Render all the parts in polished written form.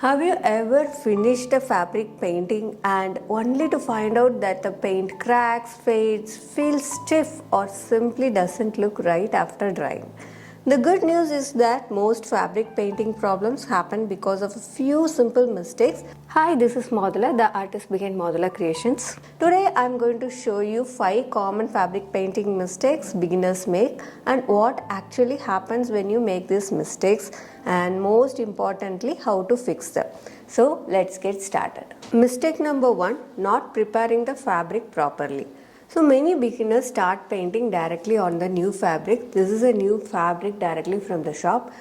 Have you ever finished a fabric painting and only to find out that the paint cracks, fades, feels stiff, or simply doesn't look right after drying? The good news is that most fabric painting problems happen because of a few simple mistakes. Hi, this is Madhula, the artist behind Madhula Creations. Today I am going to show you 5 common fabric painting mistakes beginners make and what actually happens when you make these mistakes, and most importantly how to fix them. So let's get started. Mistake number 1, not preparing the fabric properly. So many beginners start painting directly on the new fabric. This is a new fabric directly from the shop.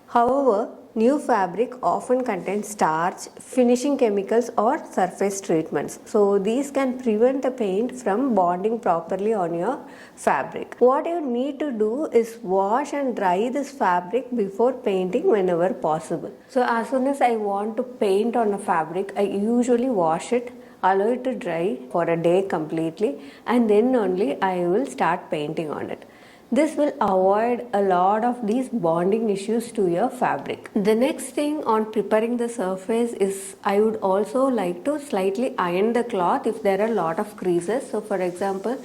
However, new fabric often contains starch, finishing chemicals or surface treatments. So these can prevent the paint from bonding properly on your fabric. What you need to do is wash and dry this fabric before painting whenever possible. So as soon as I want to paint on a fabric, I usually wash it, allow it to dry for a day completely, and then only I will start painting on it. This will avoid a lot of these bonding issues to your fabric. The next thing on preparing the surface is I would also like to slightly iron the cloth if there are a lot of creases. So for example,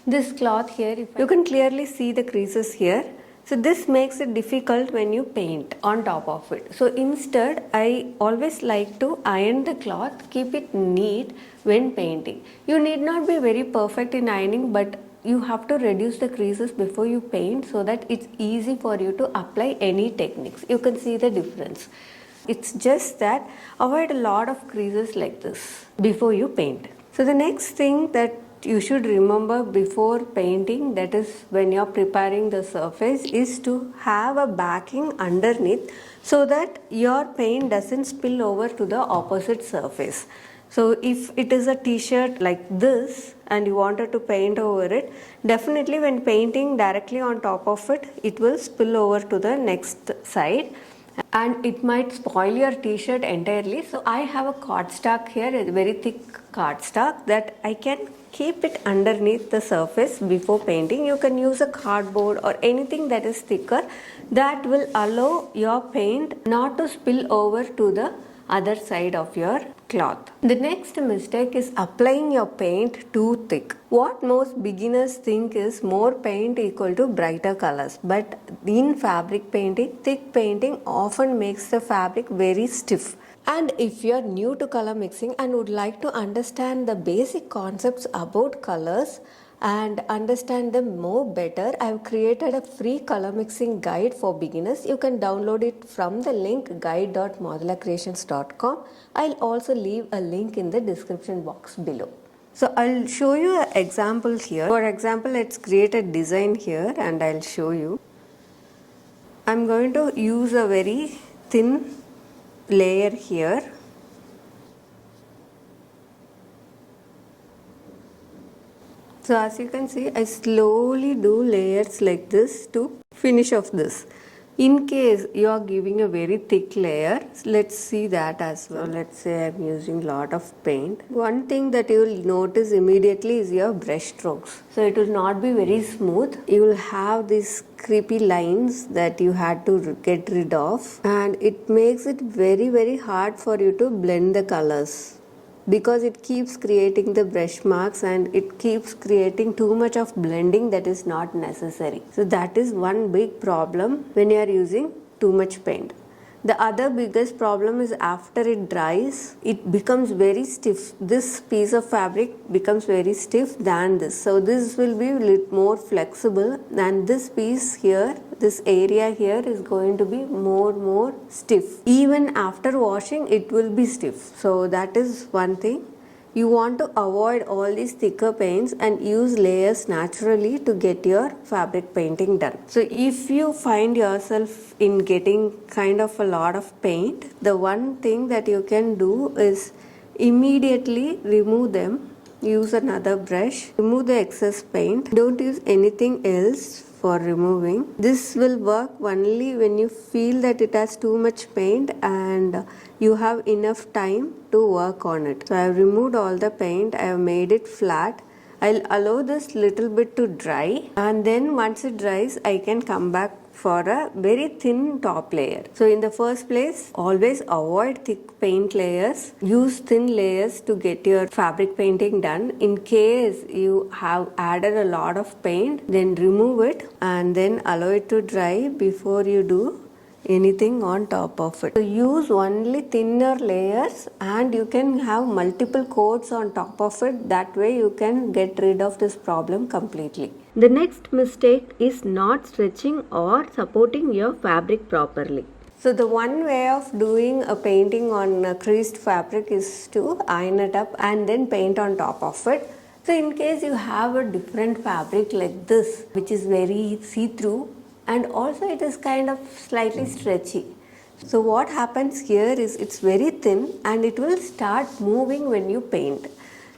this cloth here, you can clearly see the creases here. So this makes it difficult when you paint on top of it. So instead, I always like to iron the cloth, keep it neat when painting. You need not be very perfect in ironing, but you have to reduce the creases before you paint so that it's easy for you to apply any techniques. You can see the difference. It's just that avoid a lot of creases like this before you paint. So the next thing that you should remember before painting, that is when you're preparing the surface, is to have a backing underneath so that your paint doesn't spill over to the opposite surface. So if it is a t-shirt like this and you wanted to paint over it, definitely when painting directly on top of it, it will spill over to the next side and it might spoil your t-shirt entirely. So I have a cardstock here, a very thick cardstock that I can keep it underneath the surface before painting. You can use a cardboard or anything that is thicker that will allow your paint not to spill over to the other side of your cloth. The next mistake is applying your paint too thick. What most beginners think is more paint equal to brighter colors, but in fabric painting, thick painting often makes the fabric very stiff. And if you are new to color mixing and would like to understand the basic concepts about colors and understand them more better, I have created a free color mixing guide for beginners. You can download it from the link guide.madhulacreations.com. I'll also leave a link in the description box below. So I'll show you an example here. For example, let's create a design here and I'll show you. I'm going to use a very thin layer here. So as you can see, I slowly do layers like this to finish off this. In case you are giving a very thick layer, let's see that as well. So let's say I'm using a lot of paint. One thing that you will notice immediately is your brush strokes. So it will not be very smooth. You will have these creepy lines that you had to get rid of, and it makes it very hard for you to blend the colors, because it keeps creating the brush marks and it keeps creating too much of blending that is not necessary. So that is one big problem when you are using too much paint. The other biggest problem is after it dries, it becomes very stiff. This piece of fabric becomes very stiff than this. So this will be a little more flexible, and this piece here, this area here is going to be more stiff. Even after washing, it will be stiff. So that is one thing. You want to avoid all these thicker paints and use layers naturally to get your fabric painting done. So if you find yourself in getting kind of a lot of paint, the one thing that you can do is immediately remove them. Use another brush, remove the excess paint. Don't use anything else for removing. This will work only when you feel that it has too much paint and you have enough time to work on it. So I have removed all the paint, I have made it flat. I'll allow this little bit to dry, and then once it dries, I can come back for a very thin top layer. So in the first place, always avoid thick paint layers. Use thin layers to get your fabric painting done. In case you have added a lot of paint, then remove it and then allow it to dry before you do anything on top of it. So use only thinner layers and you can have multiple coats on top of it. That way you can get rid of this problem completely. The next mistake is not stretching or supporting your fabric properly. So the one way of doing a painting on a creased fabric is to iron it up and then paint on top of it. So in case you have a different fabric like this, which is very see-through, and also it is kind of slightly stretchy. So what happens here is it's very thin and it will start moving when you paint.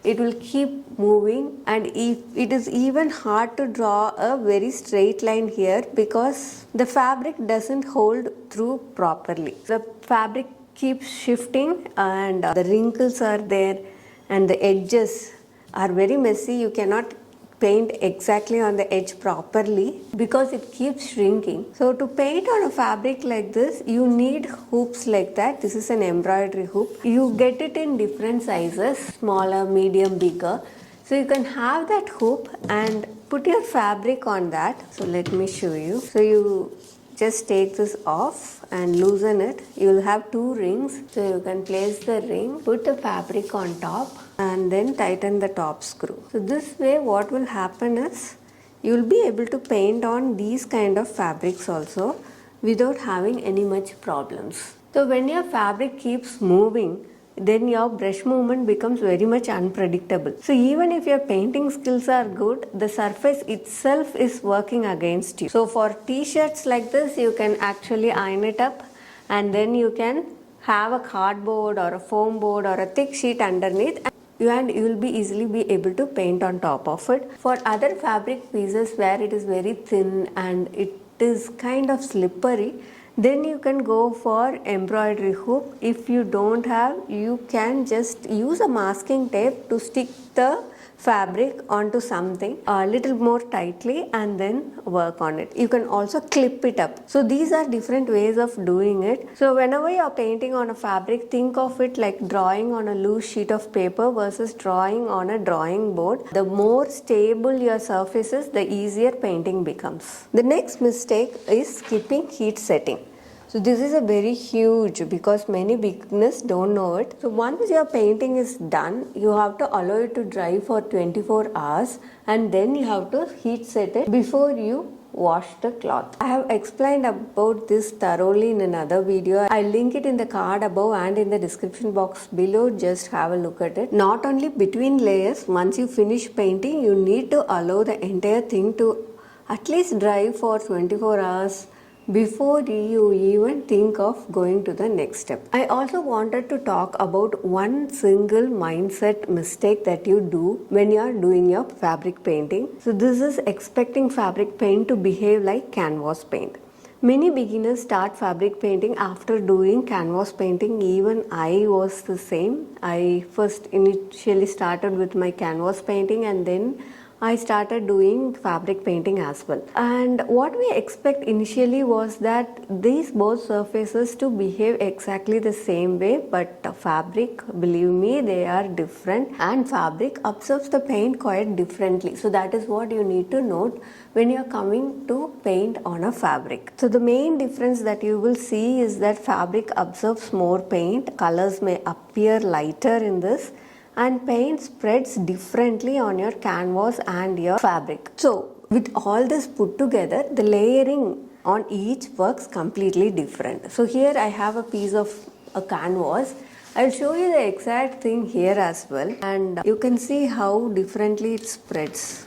It will keep moving and it is even hard to draw a very straight line here because the fabric doesn't hold through properly. The fabric keeps shifting and the wrinkles are there and the edges are very messy. You cannot paint exactly on the edge properly because it keeps shrinking. So to paint on a fabric like this, you need hoops like that. This is an embroidery hoop. You get it in different sizes, smaller, medium, bigger. So you can have that hoop and put your fabric on that. So let me show you. So you just take this off and loosen it. You will have two rings. So you can place the ring, put the fabric on top and then tighten the top screw. So this way what will happen is you will be able to paint on these kind of fabrics also without having any much problems. So when your fabric keeps moving, then your brush movement becomes very much unpredictable. So even if your painting skills are good, the surface itself is working against you. So for t-shirts like this, you can actually iron it up and then you can have a cardboard or a foam board or a thick sheet underneath and you will be easily be able to paint on top of it. For other fabric pieces where it is very thin and it is kind of slippery, then you can go for embroidery hoop. If you don't have, you can just use a masking tape to stick the fabric onto something a little more tightly and then work on it. You can also clip it up. So these are different ways of doing it. So whenever you are painting on a fabric, think of it like drawing on a loose sheet of paper versus drawing on a drawing board. The more stable your surface is, the easier painting becomes. The next mistake is skipping heat setting. So this is a very huge because many beginners don't know it. So once your painting is done, you have to allow it to dry for 24 hours and then you have to heat set it before you wash the cloth. I have explained about this thoroughly in another video. I'll link it in the card above and in the description box below. Just have a look at it. Not only between layers, once you finish painting, you need to allow the entire thing to at least dry for 24 hours before you even think of going to the next step. I also wanted to talk about one single mindset mistake that you do when you are doing your fabric painting. So this is expecting fabric paint to behave like canvas paint. Many beginners start fabric painting after doing canvas painting. Even I was the same. I first initially started with my canvas painting and then I started doing fabric painting as well. And what we expect initially was that these both surfaces to behave exactly the same way, but fabric, believe me, they are different and fabric absorbs the paint quite differently. So that is what you need to note when you are coming to paint on a fabric. So the main difference that you will see is that fabric absorbs more paint, colors may appear lighter in this, and paint spreads differently on your canvas and your fabric. So with all this put together, the layering on each works completely different. So here I have a piece of a canvas. I'll show you the exact thing here as well, and you can see how differently it spreads.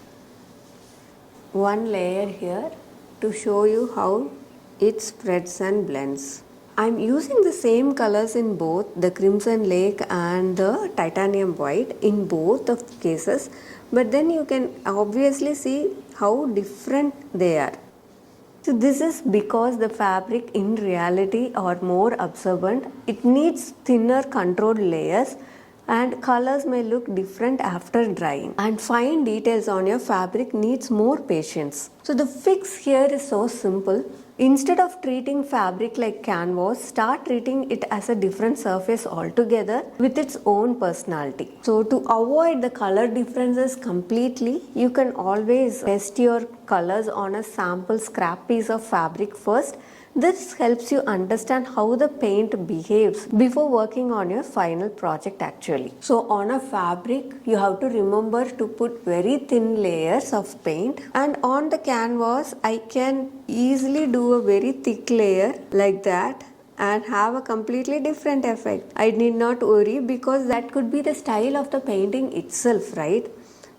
One layer here to show you how it spreads and blends. I'm using the same colors in both the Crimson Lake and the Titanium White in both of the cases, but then you can obviously see how different they are. So this is because the fabric in reality are more absorbent. It needs thinner controlled layers and colors may look different after drying, and fine details on your fabric needs more patience. So the fix here is so simple. Instead of treating fabric like canvas, start treating it as a different surface altogether with its own personality. So to avoid the color differences completely, you can always test your colors on a sample scrap piece of fabric first. This helps you understand how the paint behaves before working on your final project actually. So on a fabric, you have to remember to put very thin layers of paint, and on the canvas, I can easily do a very thick layer like that and have a completely different effect. I need not worry because that could be the style of the painting itself, right?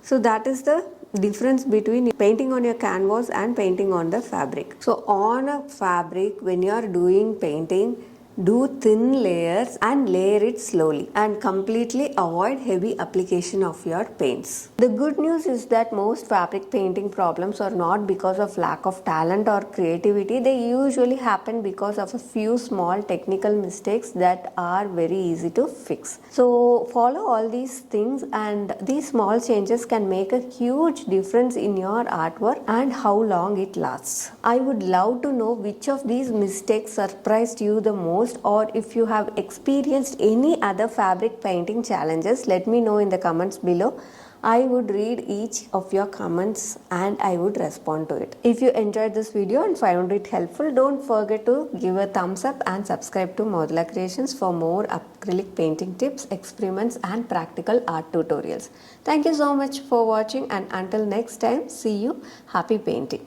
So that is the difference between painting on your canvas and painting on the fabric. So on a fabric, when you are doing painting, do thin layers and layer it slowly and completely avoid heavy application of your paints. The good news is that most fabric painting problems are not because of lack of talent or creativity. They usually happen because of a few small technical mistakes that are very easy to fix. So follow all these things, and these small changes can make a huge difference in your artwork and how long it lasts. I would love to know which of these mistakes surprised you the most, or if you have experienced any other fabric painting challenges. Let me know in the comments below. I would read each of your comments and I would respond to it. If you enjoyed this video and found it helpful, don't forget to give a thumbs up and subscribe to Madhula Creations for more acrylic painting tips, experiments and practical art tutorials. Thank you so much for watching, and until next time, see you. Happy painting.